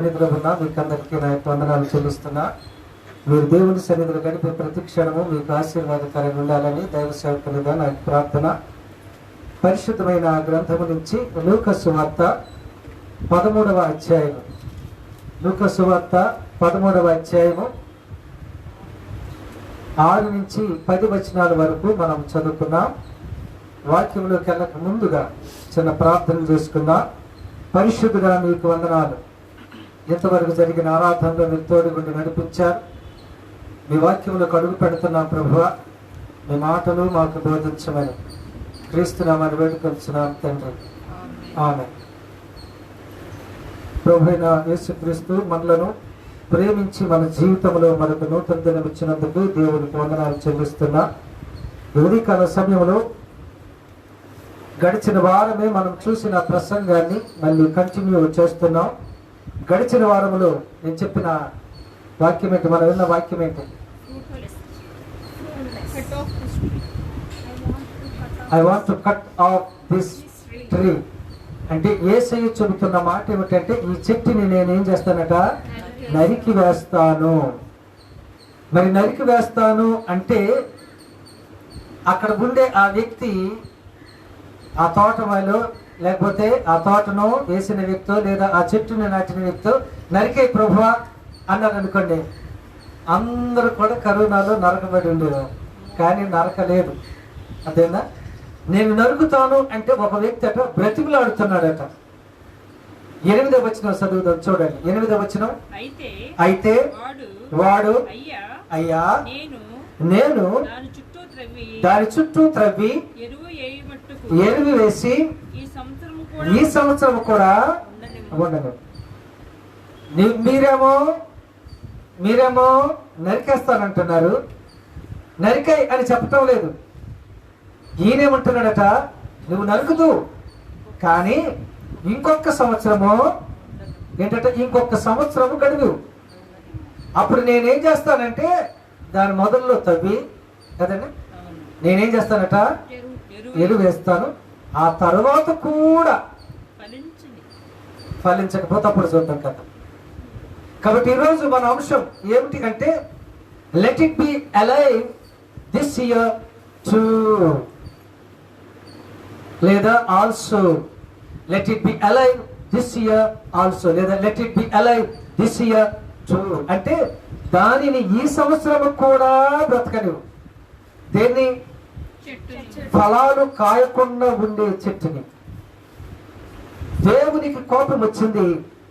మీకు అందరికీ నా యొక్క వందనాలు చెల్లిస్తున్నా. మీరు దేవుని సన్నిధిలో గడిపే ప్రతి క్షణము మీకు ఆశీర్వాదకరంగా ఉండాలని దైవ సేవకులుగా నా ప్రార్థన. పరిశుద్ధమైన గ్రంథము నుంచి లూకా సువార్త 13వ అధ్యాయము, లూకా సువార్త 13వ అధ్యాయము 6 నుంచి 10 వచనాల వరకు మనం చదువుకున్నాం. వాక్యంలోకి వెళ్ళక ముందుగా చిన్న ప్రార్థన చేసుకుందాం. పరిశుద్ధుడా మీకు వందనాలు. ఇంతవరకు జరిగిన ఆరాధనలో మీరు తోడుగుండి నడిపించారు. మీ వాక్యంలో అడుగు పెడుతున్నాం ప్రభువా. మీ మాటలు మాకు బోధించమని క్రీస్తునామని వేడుకొంచున్నాం తండ్రి, ఆమేన్. ప్రభువైన యేసుక్రీస్తు మనలను ప్రేమించి మన జీవితంలో మనకు నూతన దినం ఇచ్చినందుకు దేవునికి వందనాలు చెల్లిస్తున్నా. ఉదయకాల సమయంలో గడిచిన వారమే మనం చూసిన ప్రసంగాన్ని మళ్ళీ కంటిన్యూ చేస్తున్నాం. గడిచిన వారంలో నేను చెప్పిన వాక్యం ఏంటి, మనం విన్న వాక్యం ఏంటి? I want to cut off this tree. అంటే యేసయ్య చెబుతున్న మాట ఏమిటంటే, ఈ చెట్టుని నేనేం చేస్తానట, నరికి వేస్తాను. మరి నరికి వేస్తాను అంటే అక్కడ ఉండే ఆ వ్యక్తి, ఆ తోటలో లేకపోతే ఆ తోటను వేసిన వ్యక్తో లేదా ఆ చెట్టుని నాటిన వ్యక్తో నరికే ప్రభువా అన్నారు అనుకోండి, అందరూ కూడా కరోనాలో నరకబడి ఉండేవారు. కానీ నరకలేదు. అదేనా? నేను నరుకుతాను అంటే ఒక వ్యక్తి అట బ్రతిమలాడుతున్నాడట. 8వ వచనం చదువుదాం, చూడండి. 8వ వచనం, అయితే వాడు అయ్యా నేను దాని చుట్టూ త్రవ్వి ఎరువు వేసి ఈ సంవత్సరం కూడా ఉండను. మీరేమో నరికేస్తానంటున్నారు. నరికాయి అని చెప్పటం లేదు. ఈయనేమంటున్నాడట, నువ్వు నరుకుతూ కానీ ఇంకొక సంవత్సరము ఏంటంటే ఇంకొక సంవత్సరము గడువు. అప్పుడు నేనేం చేస్తానంటే దాని మొదల్లో తవ్వి కదండి, నేనేం చేస్తానట, ఎరువు వేస్తాను. ఆ తర్వాత కూడా ఫలించకపోతే అప్పుడు చూద్దాం కదా. కాబట్టి ఈరోజు మన అంశం ఏమిటి అంటే, let it be alive this year too, లేదా also let it be alive this year also, లేదా let it be alive this year too. అంటే దానిని ఈ సంవత్సరం కూడా బ్రతకనివ్వు. దేన్ని? ఫలాలు కాయకుండా ఉండే చెట్టుని. దేవునికి కోపం వచ్చింది.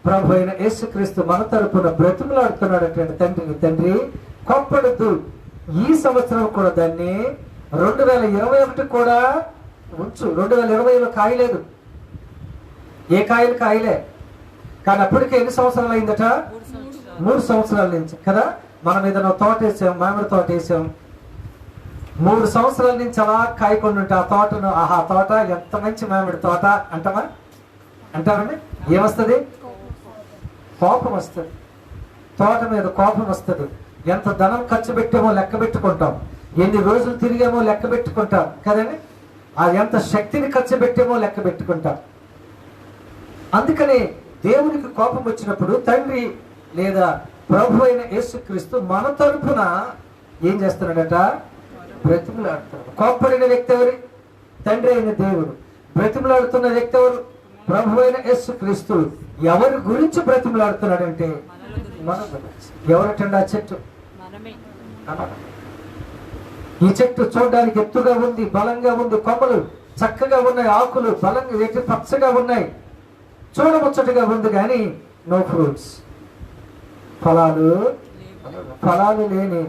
ప్రభు అయిన యేసుక్రీస్తు మన తరపున బ్రతిమలాడుతున్నాడు. తండ్రి కోప్పడద్దు, ఈ సంవత్సరం కూడా దాన్ని 2021 కూడా ఉంచు. 2020లో కాయలేదు, ఏ కాయలు కాయలే. కానీ అప్పటికే ఎన్ని సంవత్సరాలు అయిందట? 3 సంవత్సరాల నుంచి కదా. మనం ఏదైనా తోట వేసాం, మామిడి తోట వేసాం, 3 సంవత్సరాల నుంచి అలా కాయకుండా ఉంటే ఆ తోటను, ఆహా తోట ఎంత మంచి మామిడి తోట అంటామండి. ఏమొస్తుంది? కోపం వస్తుంది. తోట మీద కోపం వస్తుంది. ఎంత ధనం ఖర్చు పెట్టామో లెక్క పెట్టుకుంటాం, ఎన్ని రోజులు తిరిగామో లెక్క పెట్టుకుంటాం కదండి. అది ఎంత శక్తిని ఖర్చు పెట్టామో లెక్క పెట్టుకుంటాం. అందుకని దేవునికి కోపం వచ్చినప్పుడు తండ్రి లేదా ప్రభు అయిన యేసుక్రీస్తు మన తరపున ఏం చేస్తున్నాడట? బ్రతిమలాడుతున్నాడు. కోప్పడిన వ్యక్తి ఎవరు? తండ్రి అయిన దేవుడు. బ్రతిమలాడుతున్న వ్యక్తి ఎవరు? ప్రభు అయిన యేసుక్రీస్తు. ఎవరి గురించి బ్రతిమలాడుతున్నాడంటే మన గురించి. ఎవరటండి ఆ చెట్టు? ఈ చెట్టు చూడడానికి ఎత్తుగా ఉంది, బలంగా ఉంది, కొమ్మలు చక్కగా ఉన్నాయి, ఆకులు బలంగా ఎట్టి పచ్చగా ఉన్నాయి, చూడముచ్చటగా ఉంది. కానీ నో ఫ్రూట్స్, ఫలాలు లేని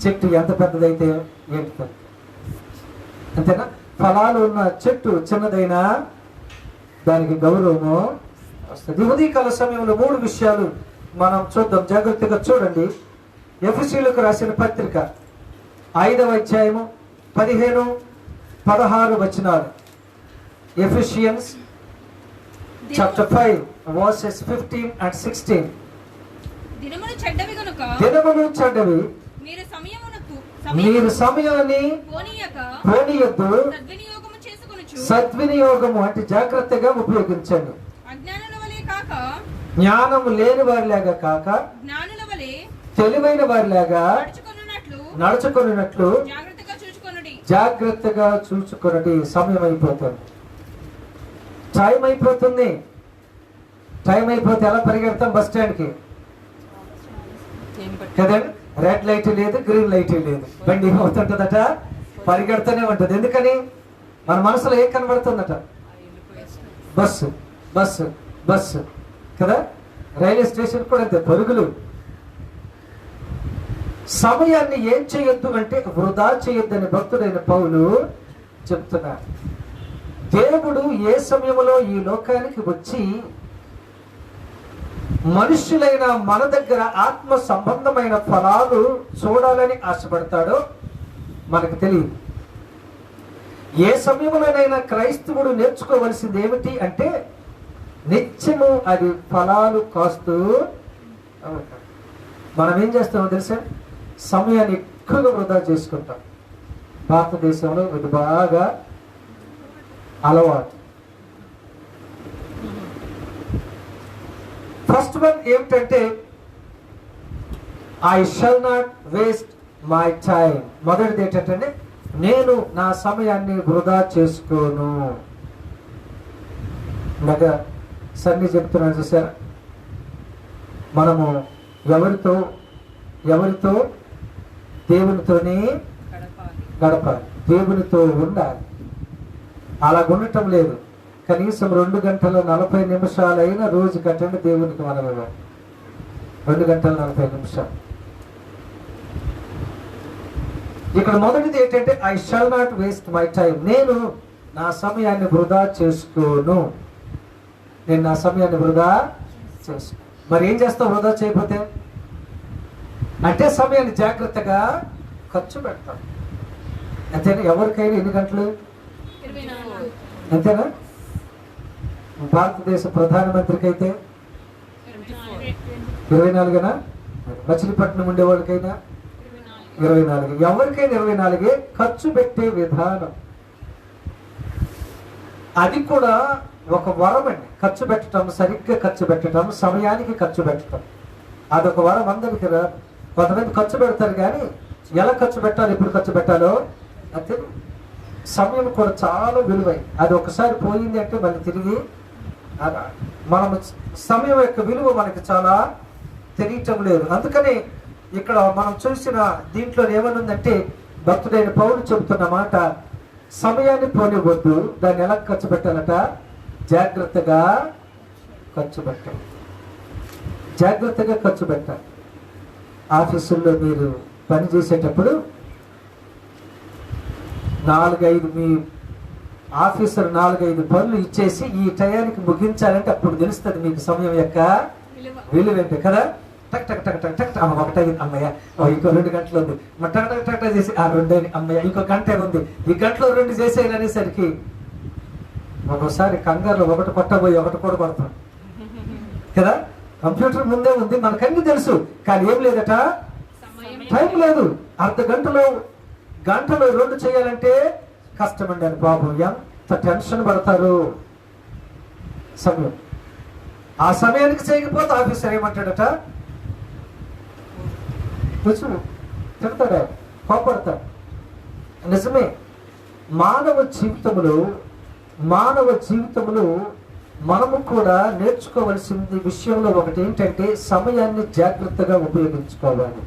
చెట్టు ఎంత పెద్దదైతే ఏంటి, అంతేనా? ఫలాలు ఉన్న చెట్టు చిన్నదైనా దానికి గౌరవము వస్తుంది. ఉదయకాల సమయంలో 3 విషయాలు మనం చూద్దాం. జాగ్రత్తగా చూడండి. ఎఫెసీయులకు రాసిన పత్రిక 5వ అధ్యాయము 15, 16 వచనాలు. Ephesians chapter 5 verses 15 and 16. దినములు చెడ్డవి గనుక మీరు సమయాన్ని పోనీయొద్దు, సద్వినియోగము చేసుకొనుచు సద్వినియోగము అంటే జాగ్రత్తగా ఉపయోగించండి. జ్ఞానం లేని వారిలాగా కాక జ్ఞానుల వలె తెలివైన వారిలాగా నడుచుకున్నట్లు జాగ్రత్తగా చూచుకొనుడి. జాగ్రత్తగా చూసుకున్నది. సమయం అయిపోతుంది, టైం అయిపోతుంది. టైం అయిపోతే ఎలా పరిగెడతాం బస్ స్టాండ్కి కదండి? రెడ్ లైట్ లేదు, గ్రీన్ లైట్ లేదు, బండి ఏమవుతుంటదట, పరిగెడుతూనే ఉంటది. ఎందుకని? మన మనసులో ఏం కనబడుతుందట? బస్సు బస్సు బస్సు కదా. రైల్వే స్టేషన్ కూడా అంతే, పరుగులు. సమయాన్ని ఏం చేయొద్దు అంటే వృధా చేయొద్దని భక్తుడైన పౌలు చెప్తున్నారు. దేవుడు ఏ సమయంలో ఈ లోకానికి వచ్చి మనుష్యులైన మన దగ్గర ఆత్మ సంబంధమైన ఫలాలు చూడాలని ఆశపడతాడో మనకు తెలియదు. ఏ సమయంలోనైనా క్రైస్తవుడు నేర్చుకోవలసింది ఏమిటి అంటే నిత్యము అది ఫలాలు కాస్తూ ఉంటాడు. మనం ఏం చేస్తామో తెలుసా? సమయాన్ని ఎక్కువగా వృధా చేసుకుంటాం. భారతదేశంలో ఇది బాగా అలవాటు. ఫస్ట్ వన్ ఏమిటంటే I shall not waste my time. మొదటిది ఏంటంటే నేను నా సమయాన్ని వృధా చేసుకోను. ఇందాక సన్ని చెప్తున్నాను చూసారా, మనము ఎవరితో దేవునితోనే గడపాలి, దేవునితో ఉండాలి. అలా ఉండటం లేదు. కనీసం 2 గంటల 40 నిమిషాలైనా రోజు కట్టండి దేవునికి మనం ఇవ్వాలి. 2 గంటల 40 నిమిషాలు. ఇక్కడ మొదటిది ఏంటంటే I shall not waste my time. నేను నా సమయాన్ని వృధా చేసుకోను. నేను నా సమయాన్ని వృధా చేసుకో. మరి ఏం చేస్తావు వృధా చేయకపోతే? అంటే సమయాన్ని జాగ్రత్తగా ఖర్చు పెడతాం. అంతేనా? ఎవరికైనా ఎన్ని గంటలు? అంతేనా? భారతదేశ ప్రధానమంత్రికి అయితే 24. మచిలీపట్నం ఉండే వాళ్ళకైనా 24. ఎవరికైనా 24. ఖర్చు పెట్టే విధానం అది కూడా ఒక వరం అండి. ఖర్చు పెట్టడం, సరిగ్గా ఖర్చు పెట్టడం, సమయానికి ఖర్చు పెట్టడం అదొక వరం. అందరికి కొంతమంది ఖర్చు పెడతారు కానీ ఎలా ఖర్చు పెట్టాలి, ఎప్పుడు ఖర్చు పెట్టాలో అంతే. సమయం కూడా చాలా విలువై. అది ఒకసారి పోయింది అంటే మళ్ళీ తిరిగి మనం సమయం యొక్క విలువ మనకి చాలా తెలియటం లేదు. అందుకని ఇక్కడ మనం చూసిన దీంట్లో ఏమనుందంటే భక్తుడైన పౌలు చెబుతున్న మాట, సమయాన్ని పోనివ్వద్దు, దాన్ని ఎలా ఖర్చు పెట్టాలట? జాగ్రత్తగా ఖర్చు పెట్టాలి. జాగ్రత్తగా ఖర్చు పెట్టాలి. ఆఫీసుల్లో మీరు పని చేసేటప్పుడు 4-5 మీ ఆఫీసర్ 4-5 పనులు ఇచ్చేసి ఈ టయానికి ముగించాలంటే అప్పుడు తెలుస్తుంది మీకు సమయం యొక్క విలువ ఏంటి కదా. టక్ టక్ టక్ టక్ టక్ 1 అయింది అమ్మయ్య, ఇంకో 2 గంటలు ఉంది, టక్ టక్ టక్ టక్ చేసి 2 అయింది అమ్మయ్య, ఇంకో గంట ఉంది, ఈ గంటలో 2 చేసేయాలనేసరికి ఒక్కోసారి కంగారులో 1 కొట్టబోయి 1 కూడా కొడతాం కదా. కంప్యూటర్ ముందే ఉంది, మనకన్నీ తెలుసు, కానీ ఏం లేదట, టైం లేదు. గంటలో 2 చేయాలంటే కష్టమండి అని బాబు ఎంత టెన్షన్ పడతారు. సమయం ఆ సమయానికి చేయకపోతే ఆఫీసర్ ఏమంటాడట, కొంచెం తిడతాడు, కోపడతాడు. నిజమే. మానవ జీవితంలో మనము కూడా నేర్చుకోవలసింది విషయంలో ఒకటి ఏంటంటే సమయాన్ని జాగ్రత్తగా ఉపయోగించుకోవాలి.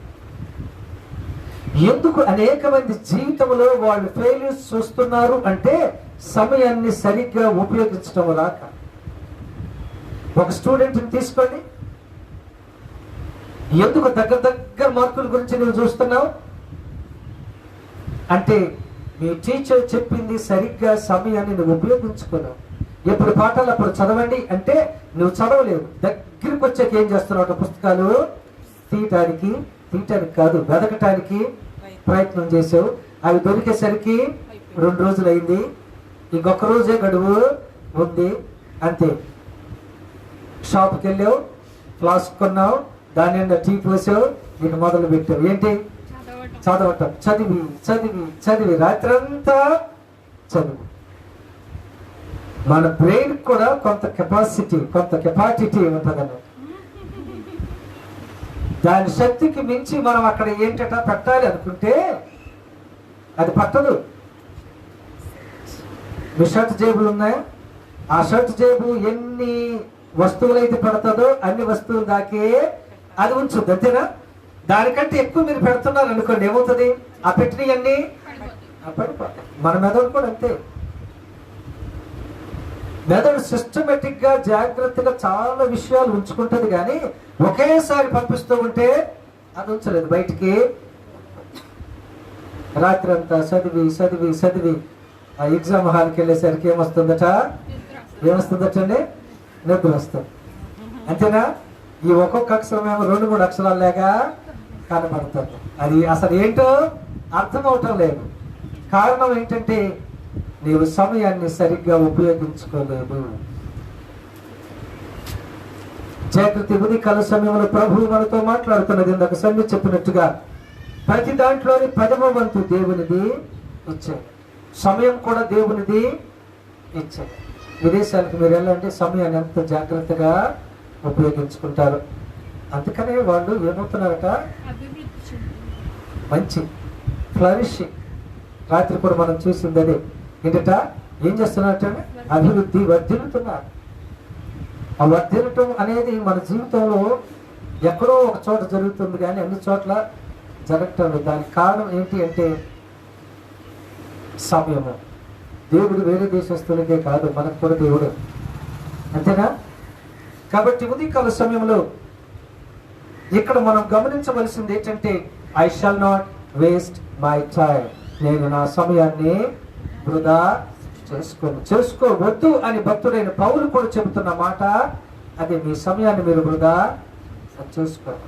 ఎందుకు అనేక మంది జీవితంలో వాళ్ళు ఫెయిల్యూర్స్ చూస్తున్నారు అంటే సమయాన్ని సరిగ్గా ఉపయోగించడం రాక. ఒక స్టూడెంట్ని తీసుకోండి, ఎందుకు దగ్గర మార్కుల గురించి నువ్వు చూస్తున్నావు అంటే మీ టీచర్ చెప్పింది సరిగ్గా సమయాన్ని నువ్వు ఉపయోగించుకున్నావు. ఎప్పుడు పాఠాలు అప్పుడు చదవండి అంటే నువ్వు చదవలేవు. దగ్గరికి వచ్చాక ఏం చేస్తున్నావు? పుస్తకాలు తీయటానికి కాదు, వెదకటానికి ప్రయత్నం చేసావు. అవి దొరికేసరికి 2 రోజులు అయింది, ఇంకొక రోజే గడువు ఉంది, అంతే. షాప్కి వెళ్ళావు, ఫ్లాస్క్ కొన్నావు, దాని నిండా టీ పోసావు, నీకు మొదలు పెట్టావు. ఏంటి? చదవటం. చదివి రాత్రంతా చదువు. మన బ్రెయిన్ కూడా కొంత కెపాసిటీ ఉంటుందన్నమాట. దాని శక్తికి మించి మనం అక్కడ ఏంటట పెట్టాలి అనుకుంటే అది పట్టదు. మీ షర్ట్ జేబులు ఉన్నాయా? ఆ షర్ట్ జేబు ఎన్ని వస్తువులు అయితే పెడతాదో అన్ని వస్తువులు దాకే అది ఉంచుద్ది, అంతేనా? దానికంటే ఎక్కువ మీరు పెడుతున్నారు అనుకోండి, ఏమవుతుంది? ఆ పెట్టినవన్నీ పడిపోతాయి. మన మెదడు కూడా అంతే. మెదడు సిస్టమేటిక్ గా జాగ్రత్తగా చాలా విషయాలు ఉంచుకుంటుంది, కానీ ఒకేసారి పంపిస్తూ ఉంటే అది ఉంచలేదు బయటికి. రాత్రి అంతా చదివి చదివి చదివి ఆ ఎగ్జామ్ హాల్కి వెళ్ళేసరికి ఏమొస్తుందట అండి? నిద్ర వస్తుంది, అంతేనా? ఈ ఒక్కొక్క అక్షరం ఏమో 2-3 అక్షరాలు లేక కనబడుతుంది. అది అసలు ఏంటో అర్థం అవటం లేదు. కారణం ఏంటంటే నీవు సమయాన్ని సరిగ్గా ఉపయోగించుకోలేదు. జాగ్రత్త. ఉదయకాల సమయంలో ప్రభువు మనతో మాట్లాడుతున్నది. ఇందాక సమ్మె చెప్పినట్టుగా ప్రతి దాంట్లోని 10వ వంతు దేవునిది ఇచ్చాడు. సమయం కూడా దేవునిది ఇచ్చాడు. విదేశాలకు మీరు వెళ్ళండి, సమయాన్ని ఎంత జాగ్రత్తగా ఉపయోగించుకుంటారు. అందుకనే వాళ్ళు ఏమవుతున్నారట? మంచి ఫ్లరిషింగ్. రాత్రి కూడా మనం చూసింది అదే. ఏంటట? ఏం చేస్తున్నారట? అభివృద్ధి, వర్ధిల్లుతున్నారు. ఆ వర్ధిల్లటం అనేది మన జీవితంలో ఎక్కడో ఒక చోట జరుగుతుంది, కానీ అన్ని చోట్ల జరగటం లేదు. దానికి కారణం ఏంటి అంటే సమయము. దేవుడు వేరే దేశస్తులకే కాదు, మనకు కూడా దేవుడు, అంతేనా? కాబట్టి ఉదయకాల సమయంలో ఇక్కడ మనం గమనించవలసింది ఏంటంటే I shall not waste my time. నేను నా సమయాన్ని వృధా చేసుకోవద్దు అని భక్తుడైన పౌలు కూడా చెబుతున్న మాట అది. మీ సమయాన్ని మీరు వృధా చేసుకోండి.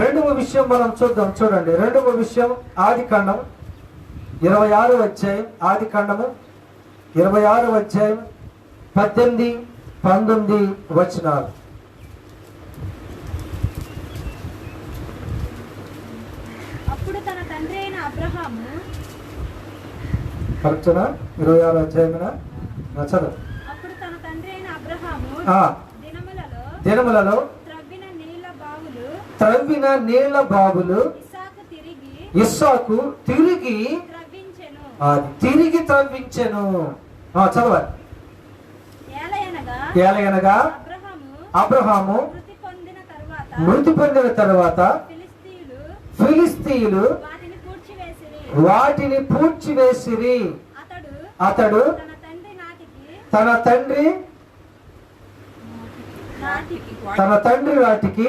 రెండవ విషయం మనం చూద్దాం. చూడండి, రెండవ విషయం ఆదికాండం 26వ అధ్యాయం. ఆదికాండము 26వ అధ్యాయం 18-19 వచనాలు. అప్పుడు తన తండ్రి అయిన అబ్రహాము, కరెక్టనా? 26వ అధ్యాయమేనా? చదువు. అప్పుడు తన తండ్రి అయిన అబ్రహాము దినములలో త్రవ్విన నీళ్ల బావులు ఇస్సాకు తిరిగి త్రవ్వించెను. చదవాలి. ఏలయనగా అబ్రహాము మృతి పొందిన తరువాత ఫిలిస్తీయులు వాటిని పూడ్చివేసిరి. అతడు తన తండ్రి వాటికి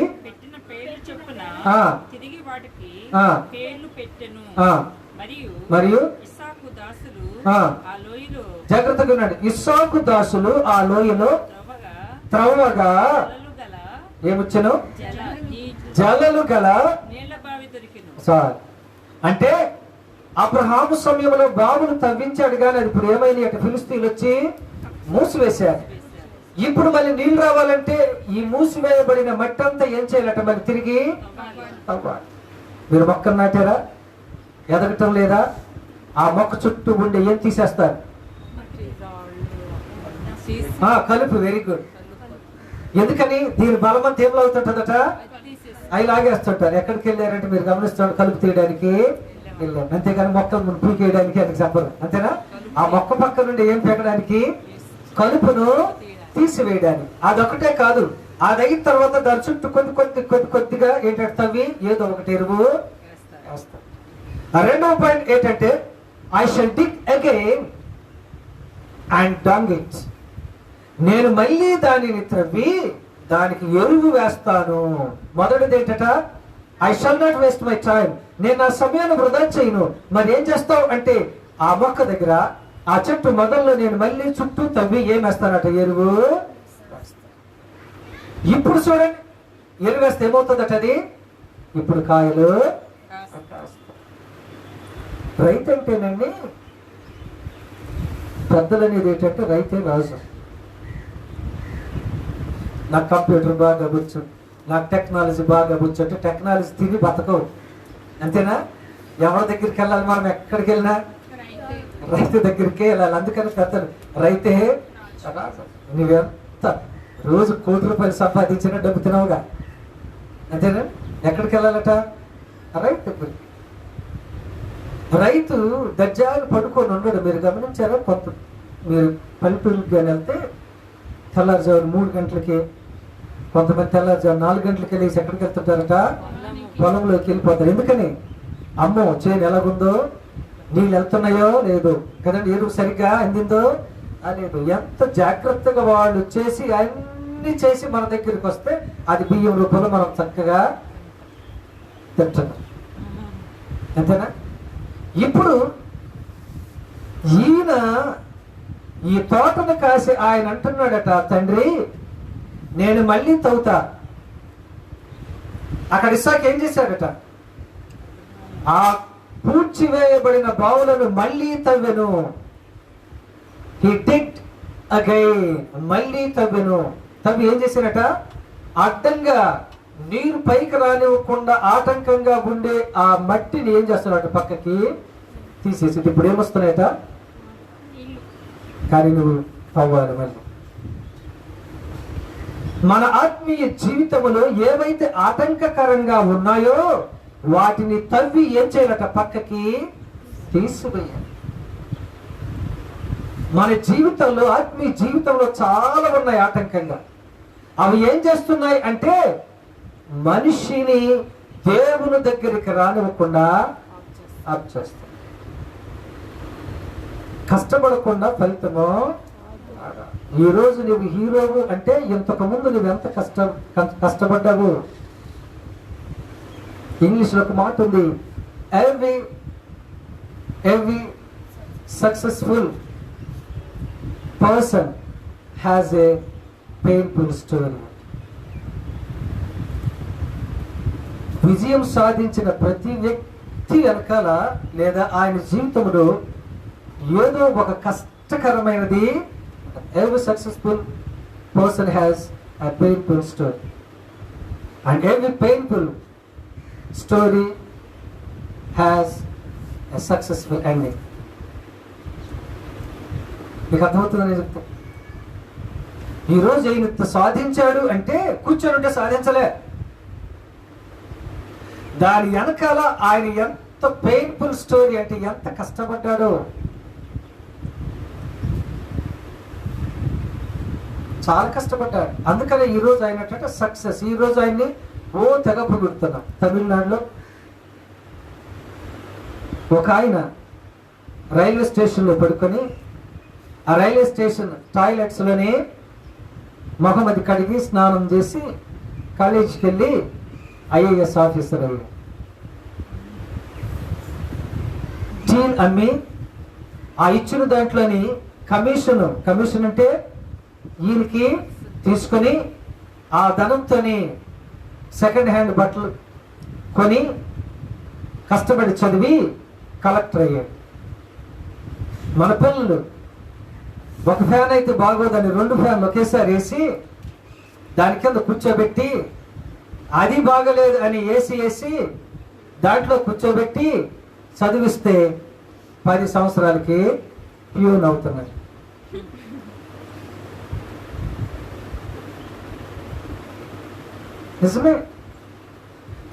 మరియు జాగ్రత్తగా ఉన్నాడు. ఇస్సాకు దాసులు ఆ లోయలో త్రవ్వగా ఏమొచ్చను? జలలు గల. అంటే అబ్రహాము సమయంలో బావులు తవ్వించాడు, కానీ అది ఇప్పుడు ఏమైంది అంటే ఫిలిస్తీన్లు వచ్చి మూసివేశారు. ఇప్పుడు మళ్ళీ నీళ్ళు రావాలంటే ఈ మూసివేయబడిన మట్టి అంతా ఏం చేయాలట? మళ్ళీ తిరిగి తవ్వాలి. మీరు మొక్కను నాటారా? ఎదగటం లేదా? ఆ మొక్క చుట్టూ ఉండే ఏం తీసేస్తారు? కలుపు. Very good. ఎందుకని? దీని బలమంతా ఏం అవుతుంటదట? అవి లాగేస్తుంటారు. ఎక్కడికి వెళ్ళారంటే మీరు గమనిస్తాడు, కలుపు తీయడానికి వెళ్ళారు, అంతేగాని మొక్క పీకేయడానికి అని చెప్పరు, అంతేనా? ఆ మొక్క పక్క నుండి ఏం పీకడానికి? కలుపును తీసివేయడానికి. అదొకటే కాదు, అది అయిన తర్వాత దాని చుట్టూ కొద్దిగా ఏంటంటే తవ్వి ఏదో ఒకటి ఎరువు వేస్తారు. రెండవ పాయింట్ ఏంటంటే I shall dig again and dung it. నేను మళ్ళీ దానిని త్రవ్వి దానికి ఎరువు వేస్తాను. మొదటిది ఏంటట? I shall not waste my time. నేను నా సమయాన్ని వృధా చేయను. మరి ఏం చేస్తావు అంటే ఆ మొక్క దగ్గర ఆ చెట్టు మొదల్లో నేను మళ్ళీ చుట్టూ తవ్వి ఏం వేస్తానట? ఎరువు. ఇప్పుడు చూడండి, ఎరువు వేస్తే ఏమవుతుందట? అది ఇప్పుడు కాయలు. రైతు అంటేనండి, పెద్దలు అనేది ఏంటంటే రైతే రాజు. నాకు కంప్యూటర్ బాగా వచ్చు, నాకు టెక్నాలజీ బాగా వచ్చు అంటే టెక్నాలజీ తిని బతకవు, అంతేనా? ఎవరి దగ్గరికి వెళ్ళాలి? మనం ఎక్కడికి వెళ్ళినా రైతు దగ్గరికే వెళ్ళాలి. అందుకని పెద్దలు రైతే రాజు. నువ్వెంత రోజు ₹1,00,00,000 సంపాదించిన డబ్బు తినవుగా, అంతేనా? ఎక్కడికి వెళ్ళాలట? రైతు దగ్గరికి. రైతు దర్జాలు పడుకొని ఉండడు. మీరు గమనించారా? మీరు పల్లెటూరుకి కానీ వెళ్తే తెల్లారుజాము 3 గంటలకి, కొంతమంది తెల్లారుజాము 4 గంటలకి వెళ్ళేసి ఎక్కడికి వెళ్తుంటారట? పొలంలోకి వెళ్ళిపోతారు. ఎందుకని? అమ్మో చేను ఎలాగుందో, నీళ్ళు వెళ్తున్నాయో లేదు కదండి, ఎరువు సరిగ్గా అందిందో లేదు. ఎంత జాగ్రత్తగా వాళ్ళు చేసి అన్ని చేసి మన దగ్గరికి వస్తే అది బియ్యం రూపంలో మనం చక్కగా తింటున్నాం. అంతేనా? ఇప్పుడు ఈయన ఈ తోటను కాసి ఆయన అంటున్నాడట, తండ్రి నేను మళ్ళీ తవ్వుతా. అక్కడ ఇస్సాకు ఏం చేశాడట? ఆ పూడ్చివేయబడిన బావులను మళ్ళీ తవ్వెను. హి డిగ్డ్ అగైన్, మళ్ళీ తవ్వెను. తవ్వి ఏం చేశాడట? అడ్డంగా నీరు పైకి రానివ్వకుండా ఆటంకంగా ఉండే ఆ మట్టిని ఏం చేస్తున్నాడు? పక్కకి తీసేసి. ఇప్పుడు ఏమొస్తున్నాయట? కానీ నువ్వు తవ్వాలి మళ్ళీ. మన ఆత్మీయ జీవితంలో ఏవైతే ఆటంకకరంగా ఉన్నాయో వాటిని తవ్వి ఏం చేయాలట? పక్కకి తీసివేయాలి. మన జీవితంలో, ఆత్మీయ జీవితంలో చాలా ఉన్నాయి ఆటంకంగా. అవి ఏం చేస్తున్నాయి అంటే మనిషిని దేవుని దగ్గరికి రానివ్వకుండా ఆప్ చేస్తాయి. కష్టపడకుండా ఫలితము. ఈరోజు నువ్వు హీరోవు అంటే ఇంతకు ముందు నువ్వు ఎంత కష్టపడ్డావు. ఇంగ్లీష్లో ఒక మాట ఉంది, every successful person has a painful story. విజయం సాధించిన ప్రతి వ్యక్తి వెనకాల లేదా ఆయన జీవితంలో ఏదో ఒక కష్టకరమైనది. Every successful person has a painful story, and every painful story has a successful ending. మీకు అర్థమవుతుందని చెప్తా. ఈరోజు ఈయన సాధించాడు అంటే కూర్చొని ఉంటే సాధించలే. దాని వెనకాల ఆయన ఎంత పెయిన్ఫుల్ స్టోరీ అంటే ఎంత కష్టపడ్డాడో. చాలా కష్టపడ్డాడు. అందుకనే ఈరోజు ఆయన సక్సెస్. ఈరోజు ఆయన్ని తెగ పొగుడుతున్నాం. తమిళనాడులో ఒక ఆయన రైల్వే స్టేషన్లో పడుకొని ఆ రైల్వే స్టేషన్ టాయిలెట్స్లోనే మొహమ్మది కడిగి స్నానం చేసి కాలేజీకి వెళ్ళి ఐఏఎస్ ఆఫీసర్ అయ్యాడు. టీన్ అమ్మి ఆ ఇచ్చిన దాంట్లోని కమిషన్ అంటే ఈయనకి తీసుకొని ఆ ధనంతోని సెకండ్ హ్యాండ్ బట్టలు కొని కష్టపడి చదివి కలెక్టర్ అయ్యాడు. మన పిల్లలు ఒక ఫ్యాన్ అయితే బాగోదని 2 ఫ్యాన్లు ఒకేసారి వేసి దాని కింద కూర్చోబెట్టి, అది బాగలేదు అని వేసి దాంట్లో కూర్చోబెట్టి చదివిస్తే 10 సంవత్సరాలకి ప్యూన్ అవుతున్నాయి. నిజమే.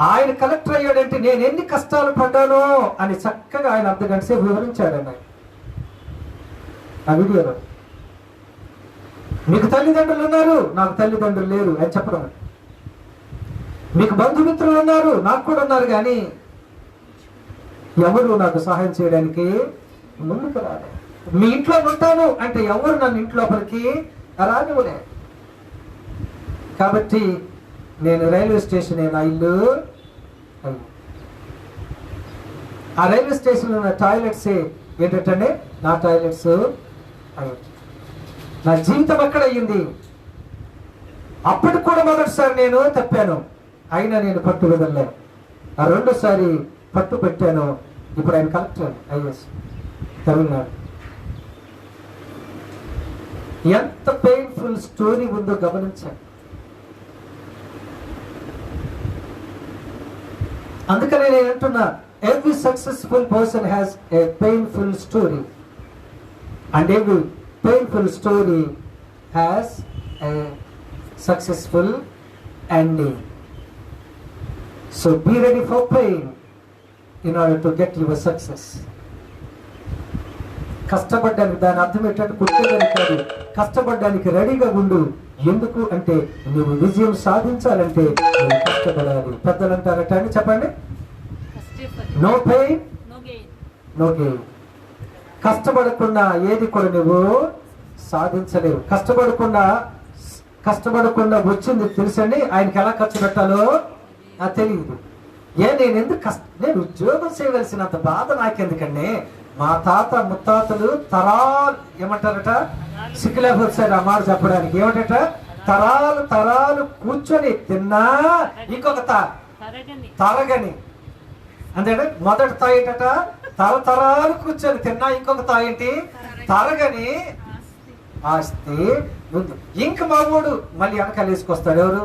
ఆయన కలెక్టర్ అయ్యాడంటే నేను ఎన్ని కష్టాలు పడ్డానో అని చక్కగా ఆయన 1 గంట సేపు వివరించాడు ఆ వీడియోలో. మీకు తల్లిదండ్రులు ఉన్నారు, నాకు తల్లిదండ్రులు లేరు అని చెప్పడం. మీకు బంధుమిత్రులు ఉన్నారు, నాకు కూడా ఉన్నారు, కానీ ఎవరు నాకు సహాయం చేయడానికి ముందుకు రాలే. మీ ఇంట్లో ఉంటాను అంటే ఎవరు నన్ను ఇంట్లోపలికి రానివ్వలే. కాబట్టి నేను రైల్వే స్టేషన్ నా ఇల్లు. ఆ రైల్వే స్టేషన్లో ఉన్న టాయిలెట్స్ ఏంటంటే నా టాయిలెట్స్. నా జీవితం ఎక్కడ అయ్యింది. అప్పటికి కూడా మొదటిసారి నేను తప్పాను, అయినా నేను పట్టు వదలలేదు. ఆ 2సారి పట్టు పెట్టాను. ఇప్పుడు ఆయన కలెక్టర్ ఐఎస్ తమిళనాడు. ఎంత పెయిన్ఫుల్ స్టోరీ ఉందో గమనించాను. అందుకనే నేను అంటున్నా, every successful person has a painful story, and every painful story has a successful ending. So be ready for pain in order to get your success. కష్టపడ్డానికి దాని అర్థం ఏంటంటే కుట్టేదానికి కాదు, కష్టపడ్డానికి రెడీగా ఉండు. ఎందుకు అంటే నువ్వు విజయం సాధించాలంటే నువ్వు కష్టపడాలి. పెద్దలు అంటారట అని చెప్పండి, నో పెయిన్ నో గెయిన్. కష్టపడకుండా ఏది కూడా నువ్వు సాధించలేవు. కష్టపడకుండా వచ్చింది తెలుసండి, ఆయనకి ఎలా ఖర్చు పెట్టాలో తెలియదు. నేను ఉద్యోగం చేయవలసినంత బాధ నాకెందుకండి? మా తాత ముత్తాతలు తరాలు ఏమంటారట, సిక్కులేక వచ్చారు ఆ మాట చెప్పడానికి. ఏమంటట, తరాలు కూర్చొని తిన్నా ఇంకొక తరగని అంతే. మొదటి తాయిట తరతరాలు కూర్చొని తిన్నా ఇంకొక తాయేంటి, తరగని ఆస్తి ఉంది. ఇంక మా ఊడు మళ్ళీ వెనకాల వేసుకొస్తాడు ఎవరు,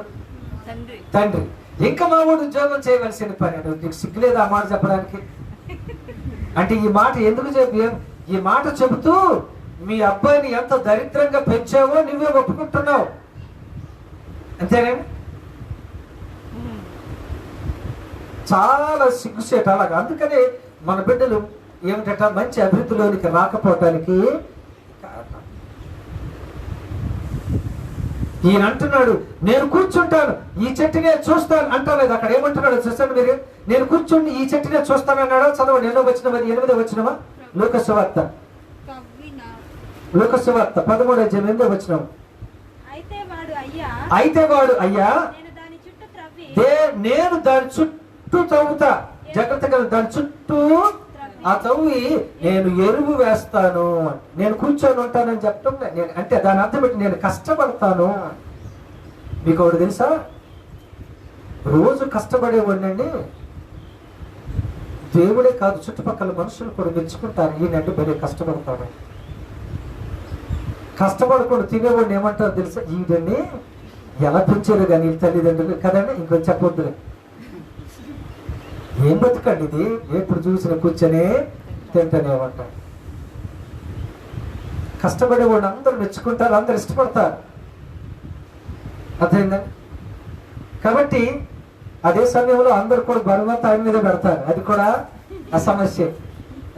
తండ్రి. ఇంకా మా ఊడు ఉద్యోగం చేయవలసిన పని. నీకు సిగ్గులేదు ఆ మాట చెప్పడానికి? అంటే ఈ మాట ఎందుకు ఈ మాట చెబుతూ మీ అబ్బాయిని ఎంత దరిద్రంగా పెంచావో నువ్వే ఒప్పుకుంటున్నావు, అంతేనే. చాలా సిగ్గుసేట అలాగా. అందుకనే మన బిడ్డలు ఏమిటట మంచి అభివృద్ధిలోనికి రాకపోవటానికి కారణం. ఈయన అంటున్నాడు, నేను కూర్చుంటాను ఈ చెట్టునే చూస్తాను అంటలేదు. అక్కడ ఏమంటున్నాడు చూస్తాను మీరు, నేను కూర్చుండి ఈ చెట్టునే చూస్తాను అన్నాడు. చదవండి, 8వ వచనమా? లూకాసు వార్త 13వ వచనం. అయితే వాడు అయ్యా నేను దాని చుట్టూ తవ్వుతా, జాగ్రత్తగా దాని చుట్టూ ఆ తవ్వి నేను ఎరువు వేస్తాను, నేను కూర్చొని ఉంటానని చెప్పడం అంటే దాని అర్థం పెట్టి నేను కష్టపడతాను. మీకు ఒకటి తెలుసా, రోజు కష్టపడేవాడినండి దేవుడే కాదు చుట్టుపక్కల మనుషులు కూడా మెచ్చుకుంటారు, ఈయనంటే భలే కష్టపడతాడు. కష్టపడకుండా తినేవాడిని ఏమంటారు తెలుసా, ఈయన్ని ఎలా పెంచారు కానీ తల్లిదండ్రులు కదండి. ఇంకొంచెం చెప్పొద్దులే, ఏం బతుకండి ఇది, ఎప్పుడు చూసిన కూర్చొని తింటనేమంటారు. కష్టపడేవాడిని అందరూ మెచ్చుకుంటారు, అందరు ఇష్టపడతారు, అర్థమైందా? కాబట్టి అదే సమయంలో అందరు కూడా బరువంతా ఆయన మీద పెడతారు, అది కూడా అసమస్య.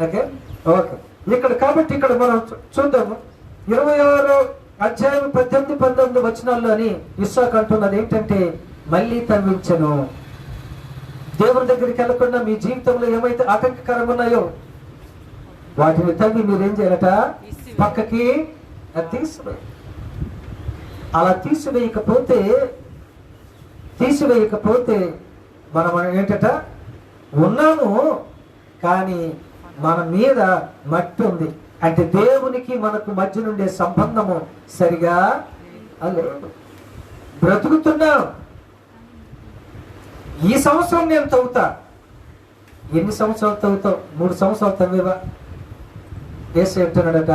ఓకే ఓకే ఇక్కడ కాబట్టి ఇక్కడ మనం చూద్దాము 26వ అధ్యాయం 18-19 వచనాల్లోని ఇస్సాకు అంటున్నది ఏంటంటే, మళ్ళీ తవ్వించను. దేవుని దగ్గరికి వెళ్లకుండా మీ జీవితంలో ఏమైతే ఆటంకకరంగా ఉన్నాయో వాటిని తవ్వి మీరేం చేయాలట, పక్కకి తీసివేయ. అలా తీసివేయకపోతే మనం ఏంటట, ఉన్నాము కానీ మన మీద మట్టి ఉంది. అంటే దేవునికి మనకు మధ్య నుండే సంబంధము సరిగా లేదు. బ్రతుకుతున్నాం. ఈ సంవత్సరం నేను తవ్వుతా. ఎన్ని సంవత్సరాలు తవ్వుతావు? 3 సంవత్సరాలు తవ్వేవా? యేసు చెప్తున్నాడట,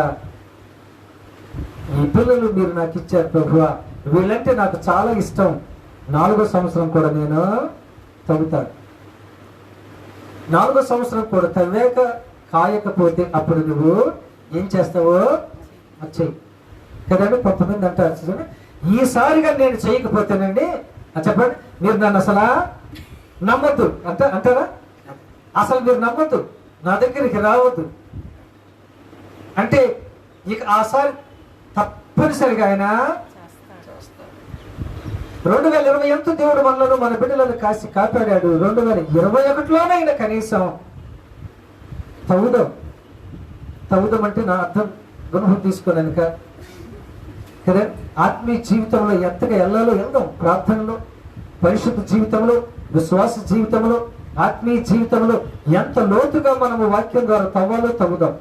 ఈ పిల్లలు మీరు నాకు ఇచ్చారు ప్రభువా, వీళ్ళంటే నాకు చాలా ఇష్టం, 4వ సంవత్సరం కూడా నేను తవ్వుతాను. 4వ సంవత్సరం కూడా తవ్వాక కాయకపోతే అప్పుడు నువ్వు ఏం చేస్తావో వచ్చేయి కదండి. కొంతమంది అంటారు, ఈసారిగా నేను చేయకపోతేనండి చెప్పండి, మీరు నన్ను అసలు నమ్మద్దు అంటారా? అసలు మీరు నమ్మద్దు, నా దగ్గరికి రావద్దు అంటే ఇక ఆసారి తప్పనిసరిగా ఆయన 2020 ఎంత దేవుడు మనలను మన బిడ్డలను కాపాడాడు. 2021లోనైనా కనీసం తవ్వుదాం అంటే నా అర్థం గుణం తీసుకోనని కదా. ఆత్మీయ జీవితంలో ఎంతగా వెళ్దాం. ప్రార్థనలో, పరిశుద్ధ జీవితంలో, విశ్వాస జీవితంలో, ఆత్మీయ జీవితంలో ఎంత లోతుగా మనము వాక్యం ద్వారా తవ్వుదాం.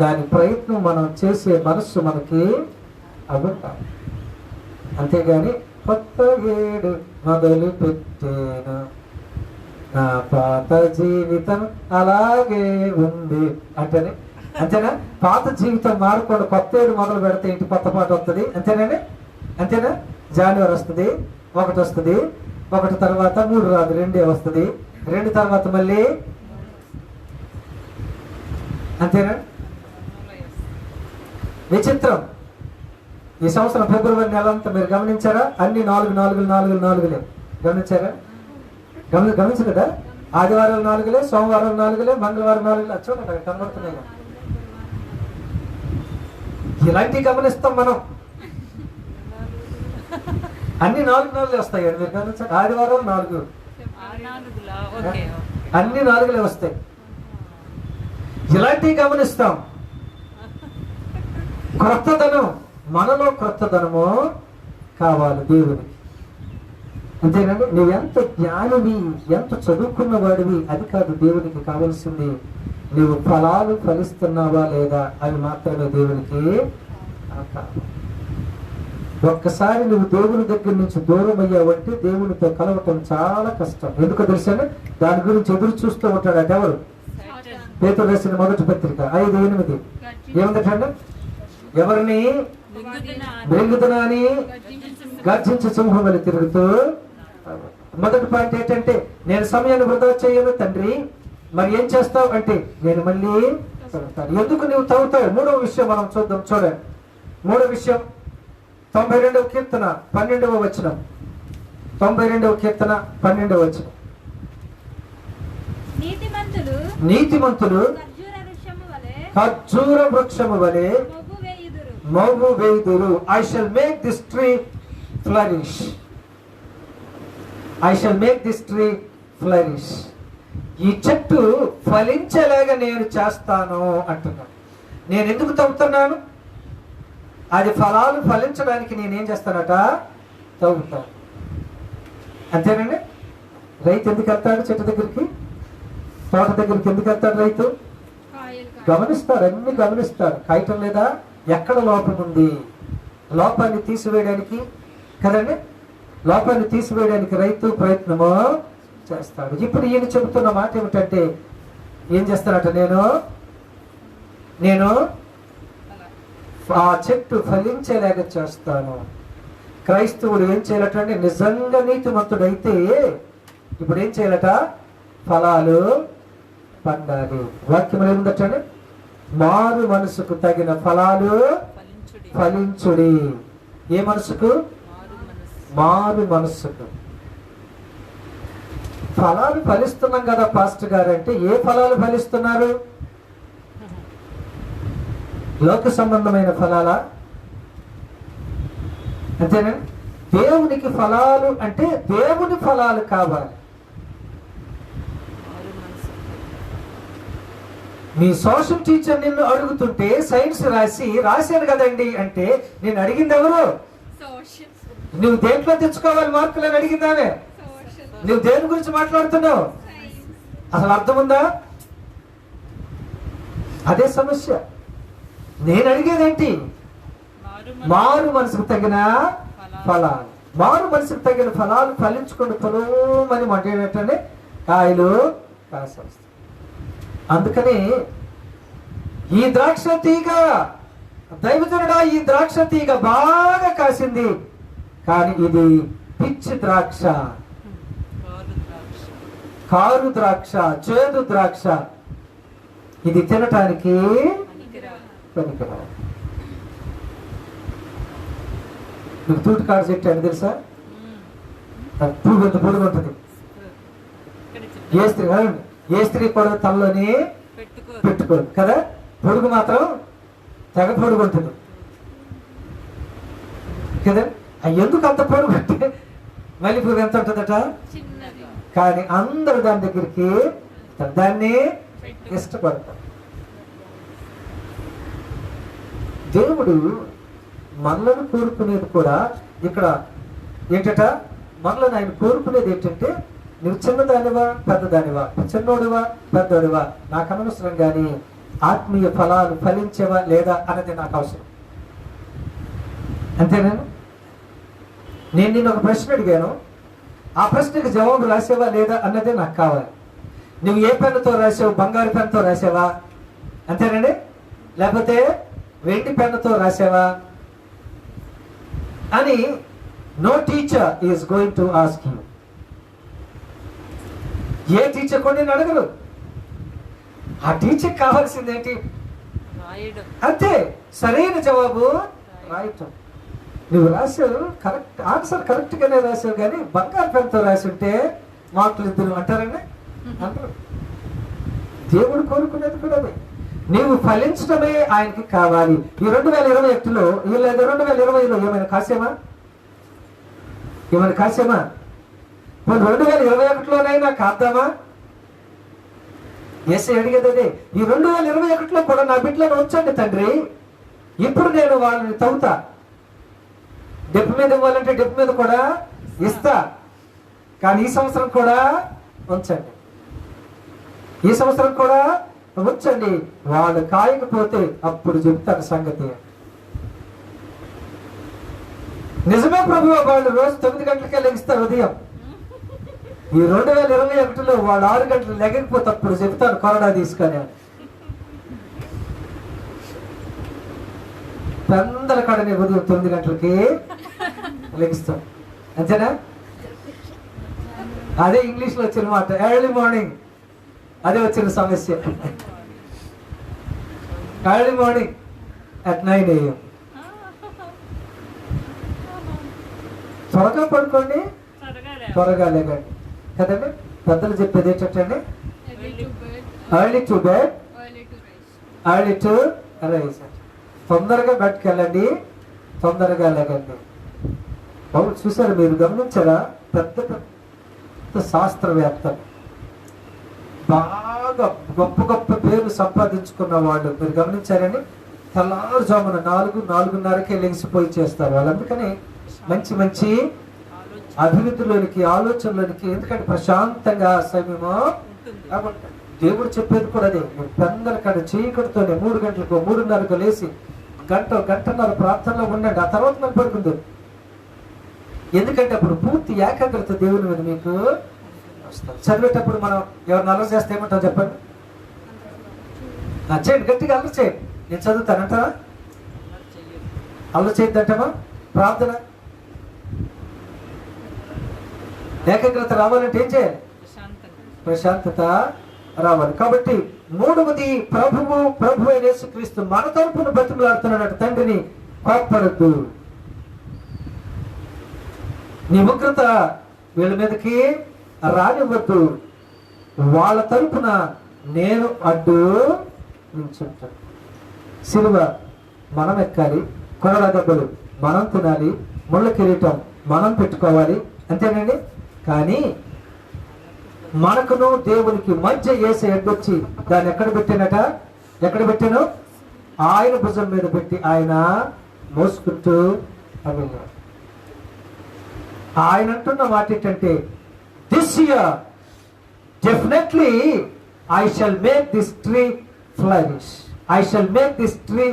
దాని ప్రయత్నం మనం చేసే మనస్సు మనకి అవ్వటాం. అంతేగాని కొత్త ఏడు మొదలు పెట్టేను, నా పాత జీవితం అలాగే ఉంది అంతేనా? పాత జీవితం మారకుండా కొత్త ఏడు మొదలు పెడితే ఇంటి కొత్త పాట వస్తుంది, అంతేనా? జనవరి వస్తుంది, 1 వస్తుంది, 1 తర్వాత 3 రాదు, 2 వస్తుంది, 2 తర్వాత మళ్ళీ అంతేనా? విచిత్రం. ఈ సంవత్సరం ఫిబ్రవరి నెల అంతా మీరు గమనించారా? అన్ని 4 4 4 4 గమనించారా? గమనించలేదా? ఆదివారం 4, సోమవారం 4, మంగళవారం 4 చూడండి అక్కడ కనబడుతున్నాయి. ఇలాంటివి గమనిస్తాం మనం. అన్ని 4 వస్తాయి. మీరు గమనించండి, ఆదివారం 4, అన్ని 4 వస్తాయి. ఇలాంటివి గమనిస్తాం. క్రొత్తదనం, మనలో క్రొత్తదనము కావాలి దేవునికి. అంతేనండి. నువ్వు ఎంత జ్ఞానివి, ఎంత చదువుకున్న వాడివి అది కాదు దేవునికి కావాల్సింది. నువ్వు ఫలాలు ఫలిస్తున్నావా లేదా అవి మాత్రమే దేవునికి కావాలి. ఒక్కసారి నువ్వు దేవుని దగ్గర నుంచి దూరం అయ్యావంటే దేవునితో కలవటం చాలా కష్టం. ఎందుకో తెలుసా? దాని గురించి ఎదురు చూస్తూ ఉంటాడు. అటు ఎవరు? పేతురు రాసిన మొదటి పత్రిక 5:8 ఏముందటండి? ఎవరిని మృంగుతున్నా అని గర్జించే సింహం వలె తిరుగుతూ. మొదటి పాయింట్ ఏంటంటే, నేను సమయాన్ని వృధా చేయను తండ్రి, మరి ఏం చేస్తావు అంటే, నేను మళ్ళీ తవ్వుతాను. ఎందుకు నువ్వు తవ్వుతావు? మూడవ విషయం మనం చూద్దాం. చూడండి, మూడవ విషయం 92వ కీర్తన 12వ వచనం. 92వ కీర్తన 12వ వచనం. నీతిమంతులు ఖర్జూర వృక్షము వలె మోగు వేయుదురు. I shall make this tree flourish. I shall make this tree flourish. ఈ చెట్టు ఫలించేలాగా నేను చేస్తాను అంటున్నాను. నేను ఎందుకు తవ్వుతున్నాను? అది ఫలాలు ఫలించడానికి నేనేం చేస్తానట? తవ్వుతాను. అంతేనండి. రైతు ఎందుకు వెళ్తాడు చెట్టు దగ్గరికి? తోట దగ్గరికి ఎందుకు వెళ్తాడు రైతు? గమనిస్తాడు, అన్ని గమనిస్తాడు. కాయటం లేదా? ఎక్కడ లోపం ఉంది? లోపాన్ని తీసివేయడానికి కదండి, లోపాన్ని తీసివేయడానికి రైతు ప్రయత్నము చేస్తాడు. ఇప్పుడు ఈయన చెబుతున్న మాట ఏమిటంటే, ఏం చేస్తాడట? నేను ఆ చెట్టు ఫలించేలాగా చేస్తాను. క్రైస్తవుడు ఏం చేయాలట? నిజంగా నీతిమంతుడైతే ఇప్పుడు ఏం చేయాలట? ఫలాలు పండాలి. వాక్యం ఏముందటండి? మారు మనసుకు తగిన ఫలాలు ఫలించుడి. ఏ మనసుకు? మారు మనసుకు. ఫలాలు ఫలిస్తున్నాం కదా పాస్టర్ గారు అంటే, ఏ ఫలాలు ఫలిస్తున్నారు? లోక సంబంధమైన ఫలాలా? అంతేనా? దేవునికి ఫలాలు అంటే దేవుని ఫలాలు కావాలి. మీ సోషల్ టీచర్ నిన్ను అడుగుతుంటే సైన్స్ రాశాను కదండి అంటే, నేను అడిగింది ఎవరు? నువ్వు దేంట్లో తెచ్చుకోవాలి మార్కులు అని అడిగిందామే. నువ్వు దేని గురించి మాట్లాడుతున్నావు? అసలు అర్థం ఉందా? అదే సమస్య. నేను అడిగేదేంటి? మారు మనసుకు తగిన ఫలాలు. మారు మనసుకు తగిన ఫలాలు ఫలించుకుని పొలమని మంటేటంటే కాయలు కాసేస్తాయి. అందుకని ఈ ద్రాక్ష తీగ, దైవజనుడా, ఈ ద్రాక్ష తీగ బాగా కాసింది, కానీ ఇది పిచ్చి ద్రాక్ష, కారు ద్రాక్ష, చేదు ద్రాక్ష, ఇది తినటానికి పనికిరాదు. మీకు తూటికాడు చెట్టు అని తెలుసా? పొడుగు ఉంటుంది. ఏ స్త్రీ కూడా తనలోని పెట్టుకోదు కదా. పొడుగు మాత్రం తెగ పొడుగు ఉంటుంది కదా. ఎందుకు అంత పొడుగు అంటే, మళ్ళీ పువ్వు ఎంత ఉంటుందట? కానీ అందరూ దాని దగ్గరికి దాన్ని ఇష్టపడతారు. దేవుడు మనలను కోరుకునేది కూడా ఇక్కడ ఏంటట? మనలను ఆయన కోరుకునేది ఏంటంటే, నువ్వు చిన్నదానివా పెద్దదానివా, చిన్నోడివా పెద్దోడివా నాకు అనవసరం, కానీ ఆత్మీయ ఫలాలు ఫలించేవా లేదా అన్నది నాకు అవసరం. అంతేనా? నేను నిన్ను ఒక ప్రశ్న అడిగాను, ఆ ప్రశ్నకి జవాబు రాసేవా లేదా అన్నదే నాకు కావాలి. నువ్వు ఏ పెన్నుతో రాసావు? బంగారు పెన్నుతో రాసావా? అంతేనండి? లేకపోతే వెండి పెన్నుతో రాసావా అని no teacher is going to ask you. ఏ టీచర్ కూడా నేను అడగరు. ఆ టీచర్ కావాల్సింది ఏంటి? అంతే. సరైన జవాబు రాయటం. నువ్వు రాసావు కరెక్ట్ ఆన్సర్ కరెక్ట్ గానే రాసావు, కానీ బంగారు పెన్తో రాసి ఉంటే మార్కులు ఇద్దరు అంటారండి అంటారు. దేవుడు కోరుకునేది కూడా అదే. నీవు ఫలించడమే ఆయనకి కావాలి. ఈ 2021లో లేదా 2020లో ఏమైనా కాసేమా? ఏమైనా కాసేమా? మరి 2021లోనైనా కాద్దామా? ఎస్ అడిగేది అదే. ఈ 2021లో కూడా నా బిడ్డలను ఉంచండి తండ్రి, ఇప్పుడు నేను వాళ్ళని తవ్వుతా. డెప్పు మీద ఇవ్వాలంటే డెప్పు మీద కూడా ఇస్తా, కానీ ఈ సంవత్సరం కూడా ఉంచండి, ఈ సంవత్సరం కూడా ఉంచండి. వాళ్ళు కాయకపోతే అప్పుడు చెప్తాను సంగతి. నిజమే ప్రభు, వాళ్ళు రోజు 9 గంటలకే లెగిస్తారు ఉదయం. ఈ 2021లో వాళ్ళు 6 గంటలు లెగకపోతే అప్పుడు చెప్తాను కరోనా తీసుకొని. పెందల కాడని ఉదయం 9 గంటలకి లెగిస్తాం, అంతేనా? అదే ఇంగ్లీష్ లో వచ్చిన మాట, ఎర్లీ మార్నింగ్. అదే వచ్చిన సమస్య, ఎర్లీ మార్నింగ్ at 9 AM. త్వరగా పడుకోండి, త్వరగా లేకండి కదండి. పెద్దలు చెప్పేది ఏంటంటే early to bed early to rise. తొందరగా బెడ్కి వెళ్ళండి, తొందరగా లేకండి. చూసారు, మీరు గమనించారా? పెద్ద పెద్ద శాస్త్రవేత్తలు, బాగా గొప్ప గొప్ప పేర్లు సంపాదించుకున్న వాళ్ళు మీరు గమనించారని తెల్లారుజామున 4-4:30కే లెగిసిపోయి చేస్తారు వాళ్ళు. అందుకని మంచి మంచి అభివృద్ధిలోనికి, ఆలోచనలోనికి, ఎందుకంటే ప్రశాంతంగా సమయము. దేవుడు చెప్పేది కూడా అదే. పెందల కాడ చీకటితోనే 3 గంటలకు 3:30కు లేచి గంటన్నర ప్రార్థనలో ఉండండి, ఆ తర్వాత మనం పడుకుంది. ఎందుకంటే అప్పుడు పూర్తి ఏకాగ్రత దేవుని మీద మీకు వస్తుంది. చదివేటప్పుడు మనం ఎవరిని అల్లరి చేస్తే ఏమంటాం చెప్పండి? చేయండి, గట్టిగా అల్లరి చేయండి, నేను చదువుతానంటారా? అల్లరి చేయద్దు అంటామా? ప్రార్థన ఏకాగ్రత రావాలంటే ఏం చేయాలి? ప్రశాంతత రావాలి. కాబట్టి 3వది, ప్రభు అయిన యేసుక్రీస్తు మన తరపున బ్రతిమలాడుతున్నాడు. తండ్రిని కోప్పడద్దు, నీ ఉగ్రత వీళ్ళ మీదకి రానివ్వద్దు, వాళ్ళ తరపున నేను అడ్డు నిల్చుంటాను. సిలువ మనం ఎక్కాలి, కొరడా దెబ్బలు మనం తినాలి, ముళ్ళ కిరీటం మనం పెట్టుకోవాలి, అంతేనండి. కానీ మనకును దేవునికి మధ్య యేసు అడ్డొచ్చి దాన్ని ఎక్కడ పెట్టానట? ఎక్కడ పెట్టాను? ఆయన భుజం మీద పెట్టి ఆయన మోసుకుంటూ వెళ్ళాడు. ఆయన అంటున్న మాట ఏంటంటే, this here definitely I shall make this tree flourish, I shall make this tree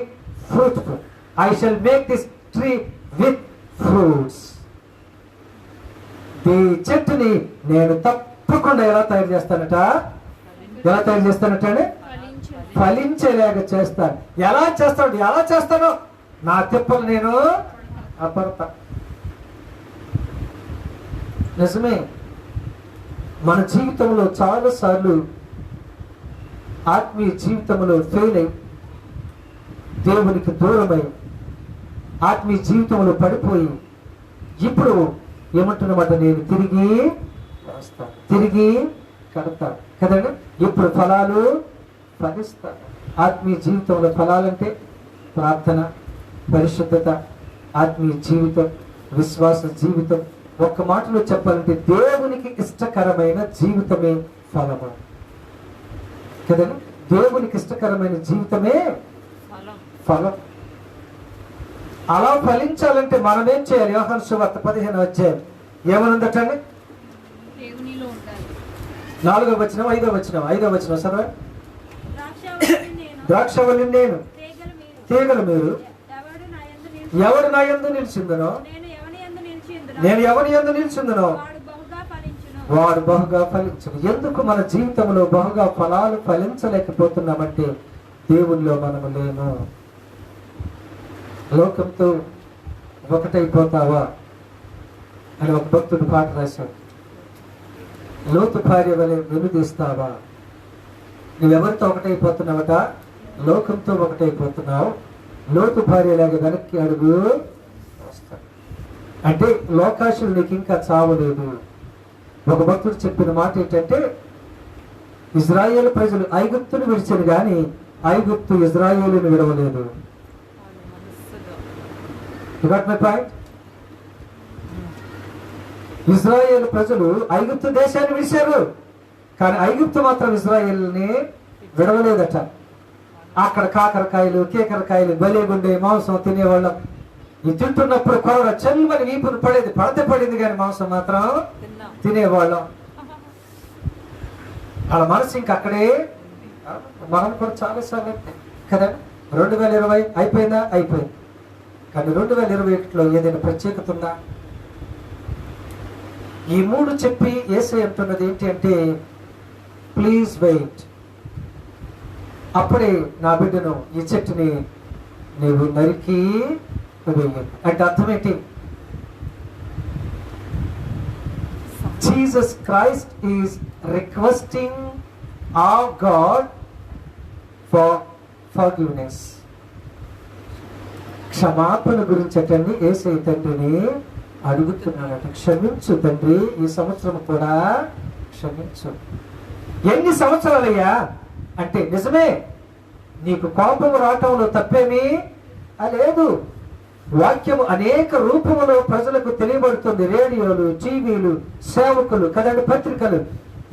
fruitful, I shall make this tree with fruits. ఈ చెట్టుని నేను తప్పకుండా ఎలా తయారు చేస్తానట? ఎలా తయారు చేస్తానట అండి? ఫలించేలాగా చేస్తాను. ఎలా చేస్తాను? ఎలా చేస్తాను? నా తిప్పలు నేను అపడతా. నిజమే, మన జీవితంలో చాలా సార్లు ఆత్మీయ జీవితంలో ఫెయిల్ అయి, దేవునికి దూరమై, ఆత్మీయ జీవితంలో పడిపోయి, ఇప్పుడు ఏమంటున్నమాట? నేను తిరిగి వస్తాను, తిరిగి కడతాను కదండి. ఇప్పుడు ఫలాలు ఫలిస్తాను. ఆత్మీయ జీవితంలో ఫలాలంటే ప్రార్థన, పరిశుద్ధత, ఆత్మీయ జీవితం, విశ్వాస జీవితం. ఒక్క మాటలో చెప్పాలంటే దేవునికి ఇష్టకరమైన జీవితమే ఫలము కదండి. దేవునికి ఇష్టకరమైన జీవితమే ఫలం. అలా ఫలించాలంటే మనం ఏం చేయాలి? యోహాను సువార్త 15వ అధ్యాయం ఏమనుందటండి? 4వ వచనం 5వ వచనం 5వ వచనం సరే. ద్రాక్షవల్లి నేను, తీగలు మీరు. ఎవడు నా యందు నిలిచిందనో, నేను ఎవరి యందు నిలిచిందనో వాడు బహుగా ఫలించును. ఎందుకు మన జీవితంలో బహుగా ఫలాలు ఫలించలేకపోతున్నామంటే దేవుల్లో మనము లేము. లోకంతో ఒకటైపోతావా అని ఒక భక్తుడు పాట రాశాడు. లోతు భార్య వలె వెనుదీస్తావా? నువ్వెవరితో ఒకటైపోతున్నావట? లోకంతో ఒకటైపోతున్నావు. లోతు భార్యలాగా వెనక్కి అడుగు వస్తావు. అంటే లోకాశలు నీకు ఇంకా చావలేదు. ఒక భక్తుడు చెప్పిన మాట ఏంటంటే, ఇజ్రాయేల్ ప్రజలు ఐగుప్తును విడిచారు కానీ ఐగుప్తు ఇజ్రాయేలును విడవలేదు. You got my point? Israel ప్రజలు ఐగుప్తు దేశాన్ని విడిచారు కానీ ఐగుప్తు మాత్రం ఇజ్రాయేల్ని విడవలేదట. అక్కడ కాకరకాయలు కేకరకాయలు బలిగుండే మాంసం తినేవాళ్ళం. ఈ తింటున్నప్పుడు కొరడ చల్లని వీపును పడేది, పడితే పడింది కానీ మాంసం మాత్రం తినేవాళ్ళం. వాళ్ళ మనసు ఇంక అక్కడే. మనం కూడా చాలాసార్లు కదా 2020 అయిపోయిందా? అయిపోయింది. కానీ 2021లో ఏదైనా ప్రత్యేకత ఉందా? ఈ 3 చెప్పి యేసయ్య అంటున్నది ఏంటి అంటే, ప్లీజ్ వెయిట్. అప్పుడే నా బిడ్డను ఈ చెట్టుని నీవు నరికి వేయు. అంటే అర్థం ఏంటి? Jesus Christ is requesting of God for forgiveness. క్షమాపణ గురించి అటండి యేసయ్య తండ్రిని అడుగుతున్నాడట. క్షమించు తండ్రి, ఈ సంవత్సరం కూడా క్షమించు. ఎన్ని సంవత్సరాలయ్యా అంటే, నిజమే నీకు కోపం రావటంలో తప్పేమీ లేదు. వాక్యము అనేక రూపములో ప్రజలకు తెలియబడుతుంది. రేడియోలు, టీవీలు, సేవకులు కదండి, పత్రికలు.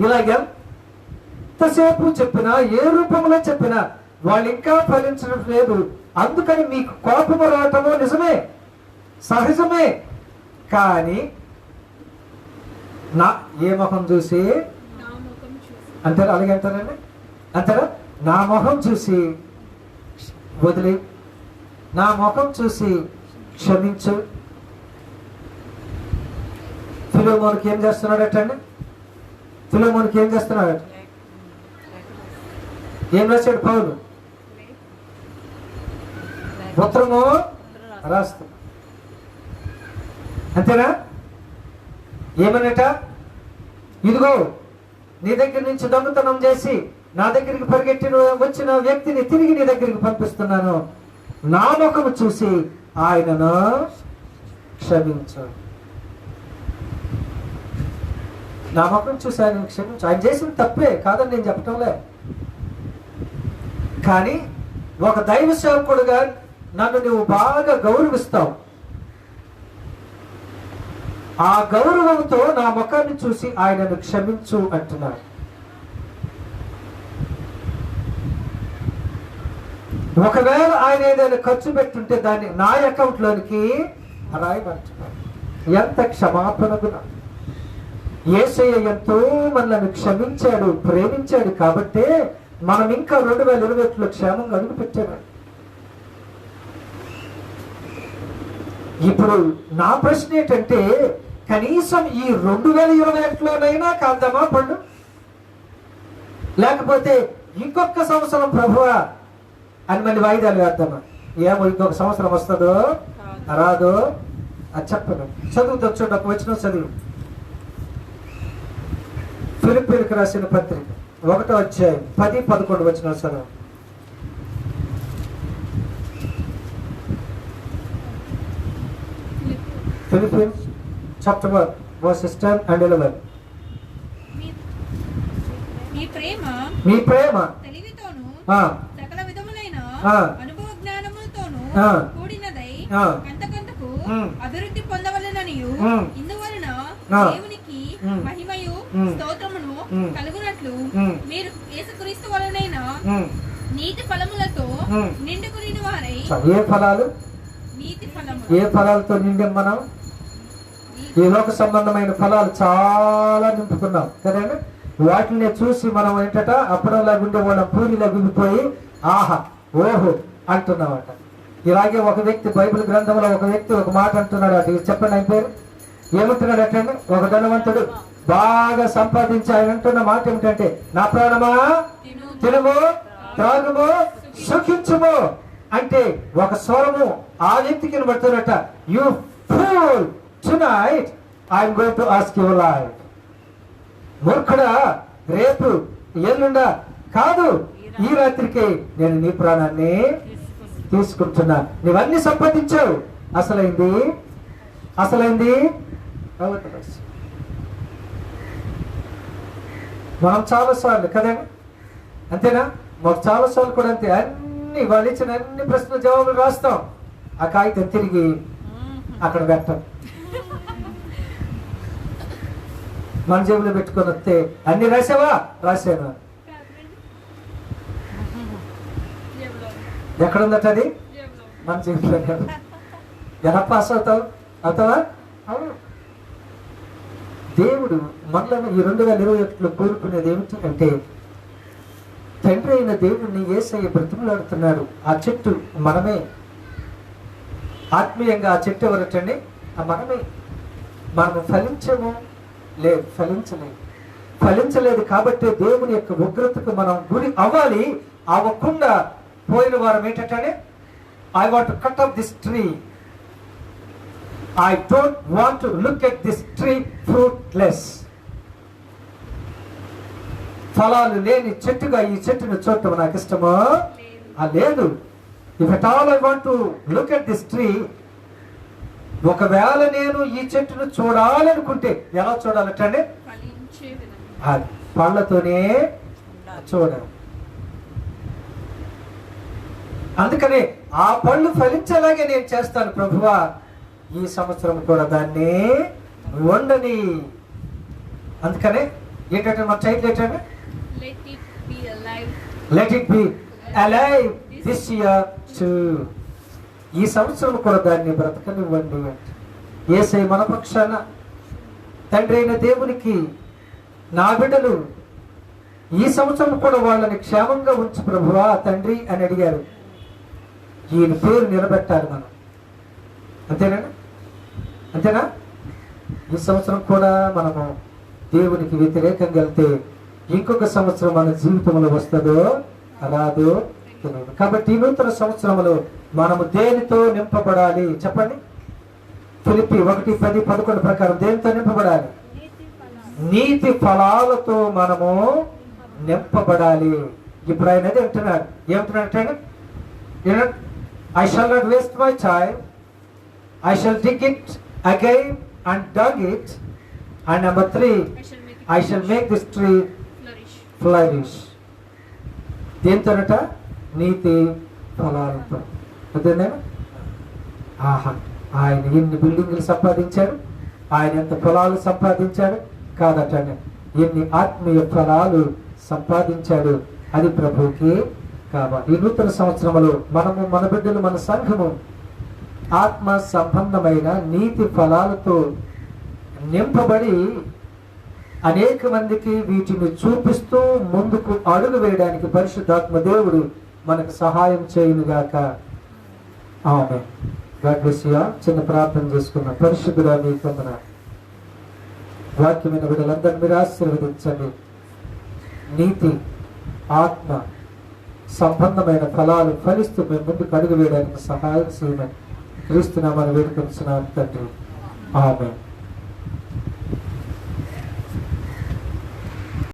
ఇలా ఎంతసేపు చెప్పినా, ఏ రూపంలో చెప్పినా వాళ్ళు ఇంకా ఫలించడం లేదు. అందుకని మీకు కోపము రావటము నిజమే, సహజమే. కానీ నా ఏ మొహం చూసి అంటారా? అలాగే అంటారండి, అంటారా? నా మొహం చూసి వదిలి, నా ముఖం చూసి క్షమించు. ఫిలోమోనుకి ఏం చేస్తున్నాడటండి? ఫిలోమోనుకి ఏం చేస్తున్నాడట? ఏం రాశాడు పౌలు? ఉత్తరము రాస్తా. అంతేనా? ఏమన్నట? ఇదిగో నీ దగ్గర నుంచి దొంగతనం చేసి నా దగ్గరికి పరిగెట్టిన వచ్చిన వ్యక్తిని తిరిగి నీ దగ్గరికి పంపిస్తున్నాను. నా ముఖము చూసి ఆయనను క్షమించు. నా ముఖం చూసి ఆయన క్షమించు. ఆయన చేసిన తప్పే కాదని నేను చెప్పటంలే. కానీ ఒక దైవ సేవకుడుగా నన్ను నువ్వు బాగా గౌరవిస్తావు. ఆ గౌరవంతో నా ముఖాన్ని చూసి ఆయనను క్షమించు అంటున్నాడు. ఒకవేళ ఆయన ఏదైనా ఖర్చు పెట్టుంటే దాన్ని నా అకౌంట్ లోనికి రాయమంటున్నాడు. ఎంత క్షమాపణ గుణం! యేసయ్య ఎంతో మనల్ని క్షమించాడు, ప్రేమించాడు. కాబట్టే మనం ఇంకా 2021లో క్షేమంగా అడుగు పెట్టాడు. ఇప్పుడు నా ప్రశ్న ఏంటంటే, కనీసం ఈ 2021లోనైనా కాద్దామా పండు? లేకపోతే ఇంకొక సంవత్సరం ప్రభువా అని మళ్ళీ వాయిదాలు వేద్దామా? ఏమో ఇంకొక సంవత్సరం వస్తుందో రాదో అది చెప్పను. చదువుతాం చూడండి, ఒక వచనం చదువు. ఫిలిప్పీయులకు రాసిన పత్రిక 1వ అధ్యాయం 10-11 వచనాలు చదువు. Philippians chapter 1 verses 10 and 11. మీ ప్రేమ తెలివితోను ఆ సకల విధములైన ఆ అనుభవ జ్ఞానములతోను ఆ కూడినదై ఆ కంతకంతకు ఉమ్ అభివృద్ధి పొందవలెననియు ఉమ్ ఇందువలన ఆ దేవునికి ఉమ్ మహిమయు ఉమ్ స్తోత్రమును ఉమ్ కలుగునట్లు ఉమ్ మీరు యేసుక్రీస్తు వలనైన ఉమ్ నీతి ఫలములతో ఉమ్ నిండుకుని వారై. ఏ ఫలాలు? నీతి ఫలము. ఏ ఫలాలతో నిండాం మనం? ఈ లోక సంబంధమైన ఫలాలు చాలా నింపుకున్నాం కదండి. వాటిని చూసి మనం ఏంటట, అప్పుడల్లా ఉండేవాళ్ళం పూరిలా గుండిపోయి ఆహా ఓహో అంటున్నామట. ఇలాగే ఒక వ్యక్తి బైబిల్ గ్రంథంలో ఒక వ్యక్తి ఒక మాట అంటున్నాడు అట. చెప్పండి ఆయన పేరు ఏమంటున్నాడు అటండి? ఒక ధనవంతుడు బాగా సంపాదించి ఆయన అంటున్న మాట ఏమిటంటే, నా ప్రాణమా తినుము త్రాగుము సుఖించుము అంటే ఒక స్వరము ఆ వ్యక్తికి వినబడుతున్నట. You fool, tonight I'm going to ask your life. మూర్ఖుడా, రేపు ఎల్లుండా కాదు, ఈ రాత్రికి నేను నీ ప్రాణాన్ని తీసుకుంటున్నా. నీవన్నీ సంపాదించావు, అసలైంది అసలైంది అవతల రాశి. మనం చాలాసార్లు కదండి, అంతేనా? మాకు చాలాసార్లు కూడా అంతే, అన్ని వాళ్ళు ఇచ్చిన అన్ని ప్రశ్నల జవాబులు రాస్తాం, ఆ కాగితం తిరిగి అక్కడ పెట్టాం. మన జేబులో పెట్టుకొని వస్తే అన్ని రాసావా? రాశాను. ఎక్కడుందట అది? మన జేబులో. ఎలా పాస్ అవుతావు? అవుతావా? అవును. దేవుడు మనలో ఈ 2021లో కోరుకునేది ఏమిటి అంటే, తండ్రి అయిన దేవుడిని యేసయ్య బ్రతిమలాడుతున్నాడు. ఆ చెట్టు మనమే. ఆత్మీయంగా ఆ చెట్టు ఎవరటండి? మనమే. మనము ఫలించము? లేదు, ఫలించలేదు కాబట్టి దేవుని యొక్క ఉగ్రతకు మనం గురి అవ్వాలి. అవ్వకుండా పోయిన వారం ఏంటంటే, I want to cut off this tree, I don't want to look at this tree fruitless. ఫలాలు లేని చెట్టుగా ఈ చెట్టును చూడటం నాకు ఇష్టమో లేదు. If at all I want to look at this tree, ఒకవేళ నేను ఈ చెట్టును చూడాలనుకుంటే ఎలా చూడాలంటే, పళ్ళతోనే చూడాలి. అందుకని ఆ పళ్ళు ఫలించేలాగే నేను చేస్తాను ప్రభువా, ఈ సంవత్సరం కూడా దాన్ని వండని. అందుకనే ఏంటంటే మన టైటిల్ ఏంటంటే, let it be alive this year to. ఈ సంవత్సరం కూడా దాన్ని బ్రతకనివ్వండి. యేసయ్య మన పక్షాన, తండ్రి అయిన దేవునికి నా బిడ్డలు ఈ సంవత్సరం కూడా వాళ్ళని క్షేమంగా ఉంచు ప్రభువా తండ్రి అని అడిగారు. ఈయన పేరు నిలబెట్టాలి మనం. అంతేనా? ఈ సంవత్సరం కూడా మనము దేవునికి వ్యతిరేకంగా వెళ్తే ఇంకొక సంవత్సరం మన జీవితంలో వస్తుందో రాదో తెలియదు. కాబట్టి ఈ నూతన సంవత్సరంలో మనము దేనితో నింపబడాలి చెప్పండి? ఫిలిప్పీ 1:10-11 ప్రకారం దేనితో నింపబడాలి? నీతి ఫలాలతో మనము నింపబడాలి. ఇప్పుడు ఆయన అదే అంటున్నాడు. ఏమంటున్నాడు? I shall not waste my time, I shall dig it again and dug it, and number 3, I shall make this tree flourish. దేంతోనట? నీతి ఫలాలతో. అదేనా? ఆహా, ఆయన ఎన్ని బిల్డింగ్లు సంపాదించాడు, ఆయన ఎంత ఫలాలు సంపాదించాడు కాదట, ఎన్ని ఆత్మీయ ఫలాలు సంపాదించాడు, అది ప్రభువుకి కావాలి. ఈ నూతన సంవత్సరంలో మనము, మన బిడ్డలు, మన సంఘము ఆత్మ సంబంధమైన నీతి ఫలాలతో నింపబడి అనేక మందికి వీటిని చూపిస్తూ ముందుకు అడుగు వేయడానికి పరిశుద్ధాత్మ దేవుడు మనకు సహాయం చేయునుగాక. ఆమేన్. God bless you. చిన్న ప్రార్థన చేసుకున్నాం. పరిశుద్ధుడా నీకు వందనాలు. వాక్యమైన బిడ్డలందరినీ మీరు ఆశీర్వదించండి. నీతి, ఆత్మ సంబంధమైన ఫలాలు ఫలిస్తూ మేము ముందుకు అడుగు వేయడానికి సహాయం చేయమని క్రీస్తు నామమున వేడుకొంచున్నాను తండ్రి. ఆమేన్.